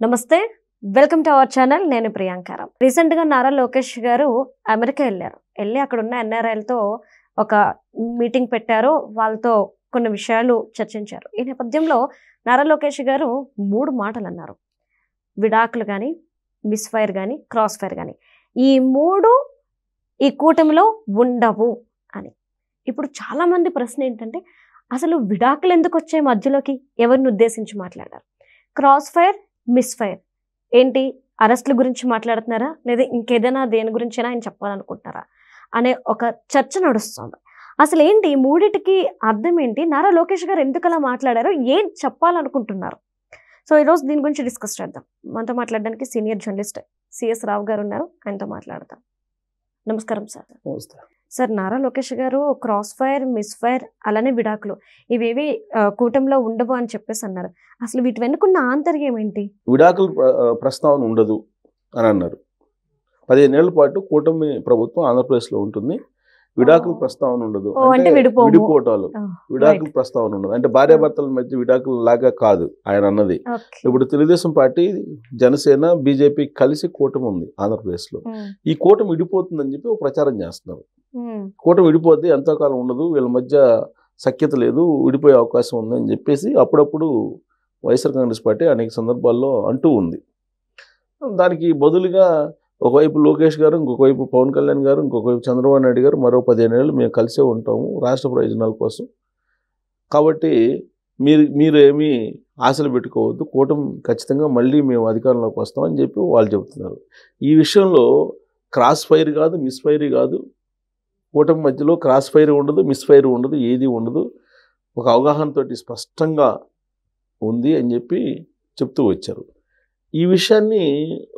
నమస్తే, welcome to our channel. నేను ప్రియాంకారాం. రీసెంట్గా నారా లోకేష్ గారు అమెరికా వెళ్ళి అక్కడ ఉన్న ఎన్ఆర్ఐలతో ఒక మీటింగ్ పెట్టారు. వాళ్ళతో కొన్ని విషయాలు చర్చించారు. ఈ నేపథ్యంలో నారా లోకేష్ గారు 3 మాటలు అన్నారు. విడాకులు కానీ, మిస్ఫైర్ కానీ, క్రాస్ ఫైర్ కానీ, ఈ 3 ఈ కూటమిలో ఉండవు అని. ఇప్పుడు చాలామంది ప్రశ్న ఏంటంటే, అసలు విడాకులు ఎందుకు వచ్చాయి మధ్యలోకి? ఎవరిని ఉద్దేశించి మాట్లాడారు? క్రాస్ ఫైర్, మిస్ఫైర్ ఏంటి? అరెస్ట్ల గురించి మాట్లాడుతున్నారా, లేదా ఇంకేదైనా దేని గురించైనా ఆయన చెప్పాలనుకుంటున్నారా అనే ఒక చర్చ నడుస్తుంది. అసలు ఏంటి ఈ మూడిటికి అర్థం ఏంటి? నారా లోకేష్ గారు ఎందుకు అలా మాట్లాడారు? ఏం చెప్పాలనుకుంటున్నారు? సో ఈరోజు దీని గురించి డిస్కస్ చేద్దాం. మనతో మాట్లాడడానికి సీనియర్ జర్నలిస్ట్ సిఎస్ రావు గారు ఉన్నారు. ఆయనతో మాట్లాడతాం. నమస్కారం సార్. సార్, నారా లోకేష్ గారు క్రాస్ ఫైర్, మిస్ఫైర్, అలానే విడాకులు ఇవేవి కూటమిలో ఉండవు అని చెప్పేసి అన్నారు. అసలు వీటి వెనుకున్న ఆంతర్యం ఏంటి? విడాకుల ప్రస్తావన ఉండదు అని అన్నారు. 15 ఏళ్ల పాటు కూటమి ప్రభుత్వం ఆంధ్రప్రదేశ్లో ఉంటుంది. విడాకుల ప్రస్తావన ఉండదు అంటే విడిపోవటాలు, విడాకుల ప్రస్తావన ఉండదు అంటే భార్యాభర్తల మధ్య విడాకుల లాగా కాదు ఆయన అన్నది. ఇప్పుడు తెలుగుదేశం పార్టీ, జనసేన, బీజేపీ కలిసి కూటమి ఉంది ఆంధ్రప్రదేశ్లో. ఈ కూటమి విడిపోతుందని చెప్పి ఒక ప్రచారం చేస్తున్నారు. కూటమి విడిపోద్ది, ఎంతోకాలం ఉండదు, వీళ్ళ మధ్య సఖ్యత లేదు, విడిపోయే అవకాశం ఉందని చెప్పేసి అప్పుడప్పుడు వైఎస్ఆర్ కాంగ్రెస్ పార్టీ అనేక సందర్భాల్లో అంటూ ఉంది. దానికి బదులుగా ఒకవైపు లోకేష్ గారు, ఇంకొక వైపు పవన్ కళ్యాణ్ గారు, ఇంకొక వైపు చంద్రబాబు నాయుడు గారు మరో 15 ఏళ్ళు మేము కలిసే ఉంటాము రాష్ట్ర ప్రయోజనాల కోసం, కాబట్టి మీరు ఏమీ ఆశలు పెట్టుకోవద్దు, కూటమి ఖచ్చితంగా మళ్ళీ మేము అధికారంలోకి వస్తామని చెప్పి వాళ్ళు చెబుతున్నారు. ఈ విషయంలో క్రాస్ ఫైర్ కాదు, మిస్ఫైర్ కాదు, కూటమి మధ్యలో క్రాస్ ఫైర్ ఉండదు, మిస్ఫైర్ ఉండదు, ఏది ఉండదు, ఒక అవగాహనతో స్పష్టంగా ఉంది అని చెప్పి చెప్తూ వచ్చారు. ఈ విషయాన్ని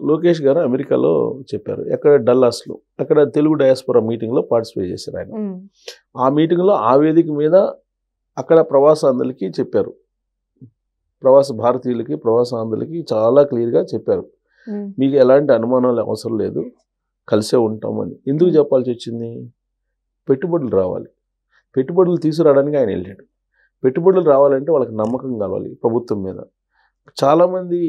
లోకేష్ గారు అమెరికాలో చెప్పారు. ఎక్కడ? డల్లాస్లో. అక్కడ తెలుగు డయాస్పోరా మీటింగ్లో పార్టిసిపేట్ చేశారు ఆయన. ఆ మీటింగ్లో ఆ వేదిక మీద అక్కడ ప్రవాసాంధ్రులకి చెప్పారు, ప్రవాస భారతీయులకి, ప్రవాసాంధ్రులకి చాలా క్లియర్గా చెప్పారు, మీకు ఎలాంటి అనుమానాలు అవసరం లేదు, కలిసే ఉంటామని. ఎందుకు చెప్పాల్సి వచ్చింది? పెట్టుబడులు రావాలి. పెట్టుబడులు తీసుకురావడానికి ఆయన వెళ్ళాడు. పెట్టుబడులు రావాలంటే వాళ్ళకి నమ్మకం కావాలి ప్రభుత్వం మీద. చాలామంది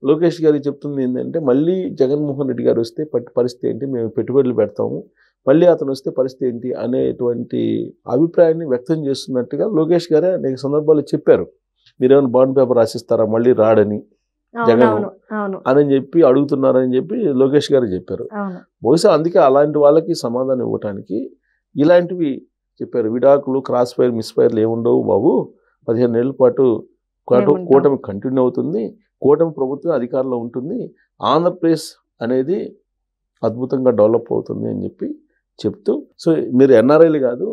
లోకేష్ గారికి చెప్తుంది ఏంటంటే, మళ్ళీ జగన్మోహన్ రెడ్డి గారు వస్తే పరిస్థితి ఏంటి, మేము పెట్టుబడులు పెడతాము, మళ్ళీ అతను వస్తే పరిస్థితి ఏంటి అనేటువంటి అభిప్రాయాన్ని వ్యక్తం చేస్తున్నట్టుగా లోకేష్ గారే అనేక సందర్భాలు చెప్పారు. మీరేమైనా బాండ్ పేపర్ రాసిస్తారా మళ్ళీ రాడని జగన్ అని చెప్పి అడుగుతున్నారని చెప్పి లోకేష్ గారు చెప్పారు. బహుశా అందుకే అలాంటి వాళ్ళకి సమాధానం ఇవ్వటానికి ఇలాంటివి చెప్పారు. విడాకులు, క్రాస్ ఫైర్, మిస్ఫైర్లు ఏముండవు బాబు, 15 ఏళ్ల పాటు కూటమి కంటిన్యూ అవుతుంది, కూటమి ప్రభుత్వం అధికారంలో ఉంటుంది, ఆంధ్రప్రదేశ్ అనేది అద్భుతంగా డెవలప్ అవుతుంది అని చెప్పి చెప్తూ, సో మీరు ఎన్ఆర్ఐలు కాదు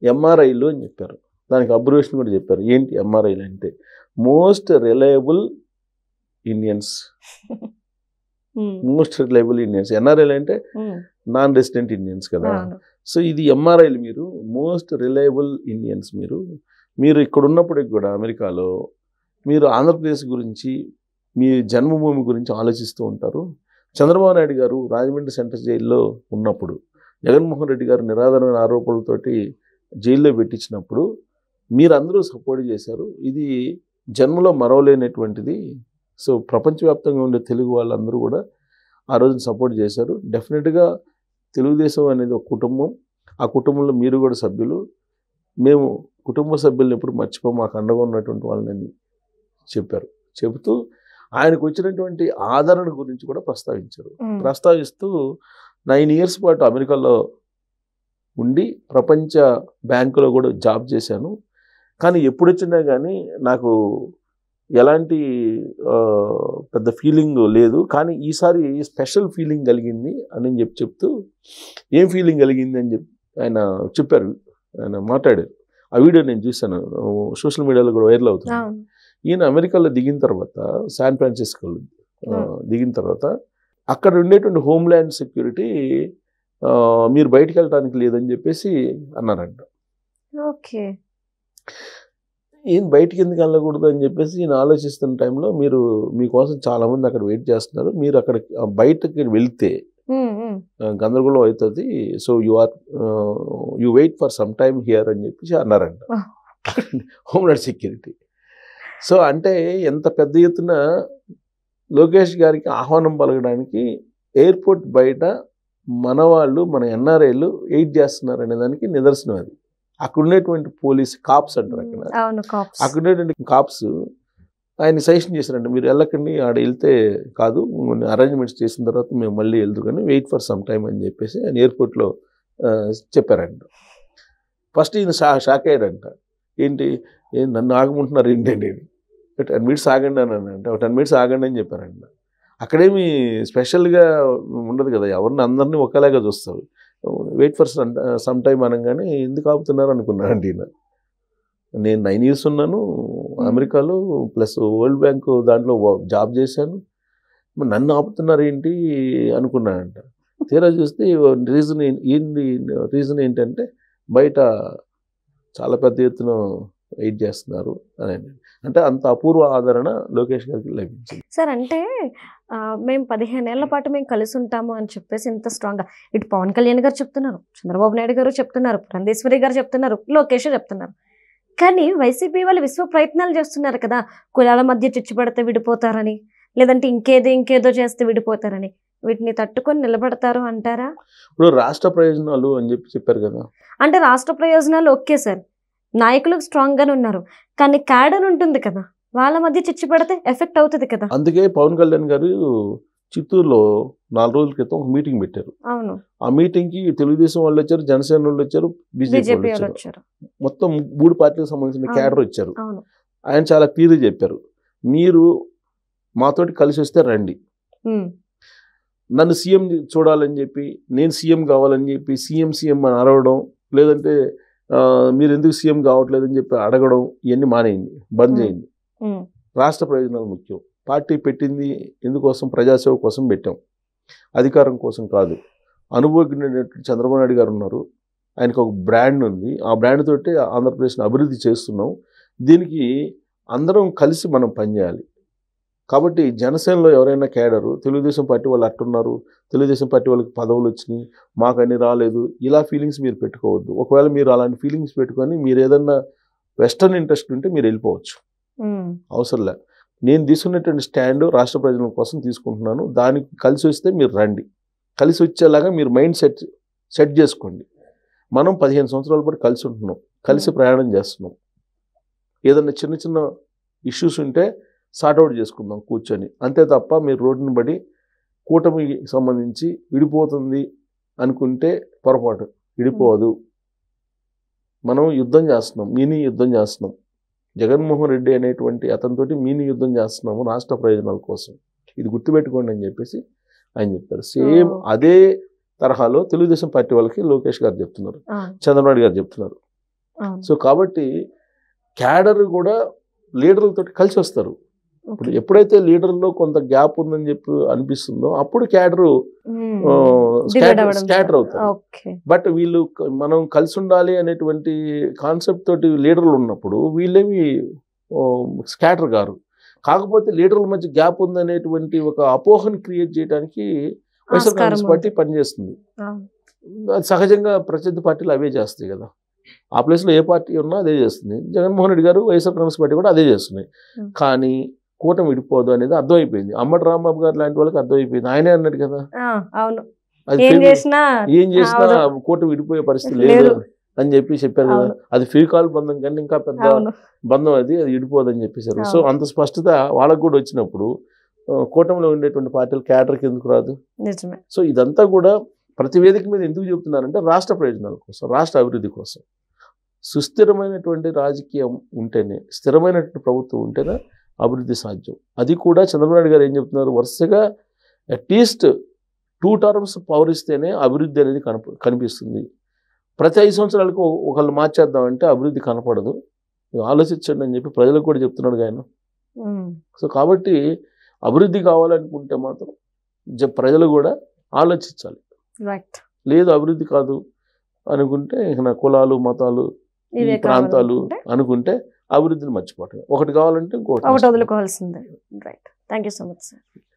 ఎంఆర్ఐలు అని చెప్పారు. దానికి అబ్జర్వేషన్ కూడా చెప్పారు. ఏంటి ఎంఆర్ఐలు అంటే? Most reliable Indians. Most reliable Indians. ఎన్ఆర్ఐలు అంటే నాన్ రెసిడెంట్ ఇండియన్స్ కదా. సో ఇది ఎంఆర్ఐలు. మీరు మోస్ట్ రిలయబుల్ ఇండియన్స్. మీరు ఇక్కడ ఉన్నప్పటికి కూడా అమెరికాలో మీరు ఆంధ్రప్రదేశ్ గురించి, మీ జన్మభూమి గురించి ఆలోచిస్తూ ఉంటారు. చంద్రబాబు నాయుడు గారు రాజమండ్రి సెంట్రల్ జైల్లో ఉన్నప్పుడు, జగన్మోహన్ రెడ్డి గారు నిరాధారమైన ఆరోపణలతోటి జైల్లో పెట్టించినప్పుడు మీరందరూ సపోర్ట్ చేశారు. ఇది జన్మలో మరవలేనటువంటిది. సో ప్రపంచవ్యాప్తంగా ఉండే తెలుగు వాళ్ళందరూ కూడా ఆ రోజున సపోర్ట్ చేశారు. డెఫినెట్గా తెలుగుదేశం అనేది ఒక కుటుంబం, ఆ కుటుంబంలో మీరు కూడా సభ్యులు, మేము కుటుంబ సభ్యులను ఎప్పుడు మర్చిపో, మాకు అండగా ఉన్నటువంటి వాళ్ళని చెప్పారు. చెబుతూ ఆయనకు వచ్చినటువంటి ఆదరణ గురించి కూడా ప్రస్తావించారు. ప్రస్తావిస్తూ 9 ఇయర్స్ పాటు అమెరికాలో ఉండి ప్రపంచ బ్యాంకులో కూడా జాబ్ చేశాను, కానీ ఎప్పుడు వచ్చినా కానీ నాకు ఎలాంటి పెద్ద ఫీలింగ్ లేదు, కానీ ఈసారి స్పెషల్ ఫీలింగ్ కలిగింది అని చెప్తూ ఏం ఫీలింగ్ కలిగింది అని చెప్పి ఆయన చెప్పారు. ఆయన మాట్లాడారు. ఆ వీడియో నేను చూశాను, సోషల్ మీడియాలో కూడా వైరల్ అవుతుంది. ఈయన అమెరికాలో దిగిన తర్వాత, శాన్ ఫ్రాన్సిస్కోలో దిగిన తర్వాత అక్కడ ఉండేటువంటి హోమ్ల్యాండ్ సెక్యూరిటీ మీరు బయటికి వెళ్ళడానికి లేదని చెప్పేసి అన్నారంట. ఓకే, ఈయన బయటికి ఎందుకు వెళ్ళకూడదు అని చెప్పేసి ఈయన ఆలోచిస్తున్న టైంలో, మీకోసం చాలామంది అక్కడ వెయిట్ చేస్తున్నారు, మీరు అక్కడ బయటకి వెళ్తే గందరగోళం అవుతుంది, so you wait for some time here అని చెప్పేసి అన్నారంట హోమ్ల్యాండ్ సెక్యూరిటీ. సో అంటే ఎంత పెద్ద ఎత్తున లోకేష్ గారికి ఆహ్వానం పలకడానికి ఎయిర్పోర్ట్ బయట మన వాళ్ళు, మన ఎన్ఆర్ఐలు వెయిట్ చేస్తున్నారు అనే దానికి నిదర్శనం అది. అక్కడ ఉండేటువంటి పోలీస్ కాప్స్ అంటారు అక్కడ, అక్కడ ఉండేటువంటి కాప్స్ ఆయన సజెషన్ చేశారంట, మీరు వెళ్ళకండి, ఆడ వెళ్తే కాదు, అరేంజ్మెంట్స్ చేసిన తర్వాత మేము మళ్ళీ వెళ్దు కానీ వెయిట్ ఫర్ సమ్ టైమ్ అని చెప్పేసి ఆయన ఎయిర్పోర్ట్లో చెప్పారంట. ఫస్ట్ ఈయన షాక్ అయ్యాడంట, ఏంటి నన్ను ఆగమంటున్నారు ఏంటండి, 10 minutes ఆగండి అని అంటే 10 minutes ఆగండి అని చెప్పారంట. అక్కడేమి స్పెషల్గా ఉండదు కదా, ఎవరిని అందరినీ ఒకేలాగా చూస్తారు. వెయిట్ ఫర్ సమ్ టైమ్ అనగానే ఎందుకు ఆపుతున్నారు అనుకున్నాను ఈయన. నేను 9 years ఉన్నాను అమెరికాలో, ప్లస్ వరల్డ్ బ్యాంక్ దాంట్లో జాబ్ చేశాను, నన్ను ఆపుతున్నారు ఏంటి అనుకున్నానంట. తీరా చూస్తే రీజన్ ఏంటంటే బయట చాలా పెద్ద ఎత్తున వెయిట్ చేస్తున్నారు అని. అంటే అంత అపూర్వ ఆదరణ లోకేష్ గారికి లభించింది. సార్ అంటే మేము 15 ఏళ్ల పాటు మేము కలిసి ఉంటాము అని చెప్పేసి ఇంత స్ట్రాంగ్గా ఇటు పవన్ కళ్యాణ్ గారు చెప్తున్నారు, చంద్రబాబు నాయుడు గారు చెప్తున్నారు, పురంధేశ్వరి గారు చెప్తున్నారు, లోకేష్ చెప్తున్నారు. కానీ వైసీపీ వాళ్ళు విశ్వ ప్రయత్నాలు చేస్తున్నారు కదా, కులాల మధ్య చిచ్చుపడితే విడిపోతారని, లేదంటే ఇంకేదో చేస్తే విడిపోతారని. వీటిని తట్టుకొని నిలబడతారు అంటారా? ఇప్పుడు రాష్ట్ర ప్రయోజనాలు అని చెప్పారు కదా. అంటే రాష్ట్ర ప్రయోజనాలు ఓకే సార్, నాయకులు స్ట్రాంగ్ గానే ఉన్నారు, కానీ క్యాడర్ ఉంటుంది కదా, వాళ్ళ మధ్య చిచ్చు పెడితే ఎఫెక్ట్ అవుతుంది కదా. అందుకే పవన్ కళ్యాణ్ గారు చిత్తూరులో 4 రోజుల క్రితం ఒక మీటింగ్ పెట్టారు. అవును, ఆ మీటింగ్ కి తెలుగుదేశం వాళ్ళు వచ్చారు, జనసేన వాళ్ళు వచ్చారు, బీజేపీ వాళ్ళు వచ్చారు, మొత్తం 3 పార్టీలకు సంబంధించిన క్యాడర్ వచ్చారు. ఆయన చాలా క్లియర్గా చెప్పారు, మీరు మాతోటి కలిసి వస్తే రండి, నన్ను సీఎం చూడాలని చెప్పి, నేను సీఎం కావాలని చెప్పి సీఎం అని అరవడం, లేదంటే మీరు ఎందుకు సీఎం కావట్లేదని చెప్పి అడగడం, ఇవన్నీ మానేయండి, బంద్ చేయండి. రాష్ట్ర ప్రయోజనాలు ముఖ్యం. పార్టీ పెట్టింది ఎందుకోసం? ప్రజాసేవ కోసం పెట్టాం, అధికారం కోసం కాదు. అనుభవజ్ఞుడైనటువంటి చంద్రబాబు నాయుడు గారు ఉన్నారు, ఆయనకు ఒక బ్రాండ్ ఉంది, ఆ బ్రాండ్ తోటి ఆంధ్రప్రదేశ్ని అభివృద్ధి చేస్తున్నాం. దీనికి అందరం కలిసి మనం పనిచేయాలి. కాబట్టి జనసేనలో ఎవరైనా క్యాడరు తెలుగుదేశం పార్టీ వాళ్ళు అట్టున్నారు, తెలుగుదేశం పార్టీ వాళ్ళకి పదవులు వచ్చినాయి, మాకు అన్ని రాలేదు, ఇలా ఫీలింగ్స్ మీరు పెట్టుకోవద్దు. ఒకవేళ మీరు అలాంటి ఫీలింగ్స్ పెట్టుకొని మీరు ఏదన్నా వెస్టర్న్ ఇంట్రెస్ట్ ఉంటే మీరు వెళ్ళిపోవచ్చు, అవసరం లే. నేను తీసుకున్నటువంటి స్టాండ్ రాష్ట్ర ప్రజల కోసం తీసుకుంటున్నాను, దానికి కలిసి వస్తే మీరు రండి, కలిసి వచ్చేలాగా మీరు మైండ్ సెట్ చేసుకోండి. మనం 15 సంవత్సరాల పాటు కలిసి ఉంటున్నాం, కలిసి ప్రయాణం చేస్తున్నాం. ఏదన్నా చిన్న ఇష్యూస్ ఉంటే సార్ట్అవుట్ చేసుకుందాం కూర్చొని, అంతే తప్ప మీరు రోడ్డుని బడి కూటమికి సంబంధించి విడిపోతుంది అనుకుంటే పొరపాటు. విడిపోదు, మనం యుద్ధం చేస్తున్నాం, మినీ యుద్ధం చేస్తున్నాం. జగన్మోహన్ రెడ్డి అనేటువంటి అతనితోటి మినీ యుద్ధం చేస్తున్నాము రాష్ట్ర ప్రయోజనాల కోసం, ఇది గుర్తుపెట్టుకోండి అని చెప్పేసి ఆయన చెప్పారు. సేమ్ అదే తరహాలో తెలుగుదేశం పార్టీ వాళ్ళకి లోకేష్ గారు చెప్తున్నారు, చంద్రబాబు గారు చెప్తున్నారు. సో కాబట్టి క్యాడర్ కూడా లీడర్లతో కలిసి వస్తారు. ఇప్పుడు ఎప్పుడైతే లీడర్లో కొంత గ్యాప్ ఉందని చెప్పి అనిపిస్తుందో అప్పుడు క్యాడరు స్కాటర్ అవుతారు. బట్ వీళ్ళు మనం కలిసి ఉండాలి అనేటువంటి కాన్సెప్ట్ తోటి లీడర్లు ఉన్నప్పుడు వీళ్ళేమి స్కాటర్ గారు. కాకపోతే లీడర్ల మధ్య గ్యాప్ ఉందనేటువంటి ఒక అపోహను క్రియేట్ చేయడానికి వైఎస్ఆర్ కాంగ్రెస్ పార్టీ పనిచేస్తుంది. సహజంగా ప్రత్యర్థి పార్టీలు అవే చేస్తాయి కదా, ఆ ప్లేస్లో ఏ పార్టీ ఉన్నా అదే చేస్తుంది. జగన్మోహన్ రెడ్డి గారు వైఎస్ఆర్ కాంగ్రెస్ పార్టీ కూడా అదే చేస్తున్నాయి. కానీ కూటమి విడిపోదు అనేది అర్థమైపోయింది. అంబటి రాంబాబు గారు లాంటి వాళ్ళకి అర్థమైపోయింది. ఆయనే అన్నాడు కదా, ఏం చేసినా కూటమి విడిపోయే పరిస్థితి లేదు అని చెప్పి చెప్పారు కదా. అది ఫీకాల్ బంధం కన్నా ఇంకా పెద్ద బంధం, అది విడిపోదు అని చెప్పేశారు. సో అంత స్పష్టత వాళ్ళకు కూడా వచ్చినప్పుడు కూటమిలో ఉండేటువంటి పార్టీలు క్యాడర్కి ఎందుకు రాదు? సో ఇదంతా కూడా ప్రతి వేదిక మీద ఎందుకు చెబుతున్నారంటే రాష్ట్ర ప్రయోజనాల కోసం, రాష్ట్ర అభివృద్ధి కోసం. సుస్థిరమైనటువంటి రాజకీయం ఉంటేనే, స్థిరమైనటువంటి ప్రభుత్వం ఉంటేనే అభివృద్ధి సాధ్యం. అది కూడా చంద్రబాబు నాయుడు గారు ఏం చెప్తున్నారు, వరుసగా అట్లీస్ట్ 2 terms పవర్ ఇస్తేనే అభివృద్ధి అనేది కనిపిస్తుంది. ప్రతి 5 సంవత్సరాలకు ఒకళ్ళు మార్చేద్దామంటే అభివృద్ధి కనపడదు, ఆలోచించండి అని చెప్పి ప్రజలకు కూడా చెప్తున్నాడు ఆయన. సో కాబట్టి అభివృద్ధి కావాలనుకుంటే మాత్రం ప్రజలు కూడా ఆలోచించాలి. లేదు అభివృద్ధి కాదు అనుకుంటే ఇక కులాలు మతాలు ఈ ప్రాంతాలు అనుకుంటే అభివృద్ధిని మర్చిపోవటం. ఒకటి కావాలంటే ఇంకోటి వదులుకోవాల్సిందే. Right, thank you so much sir.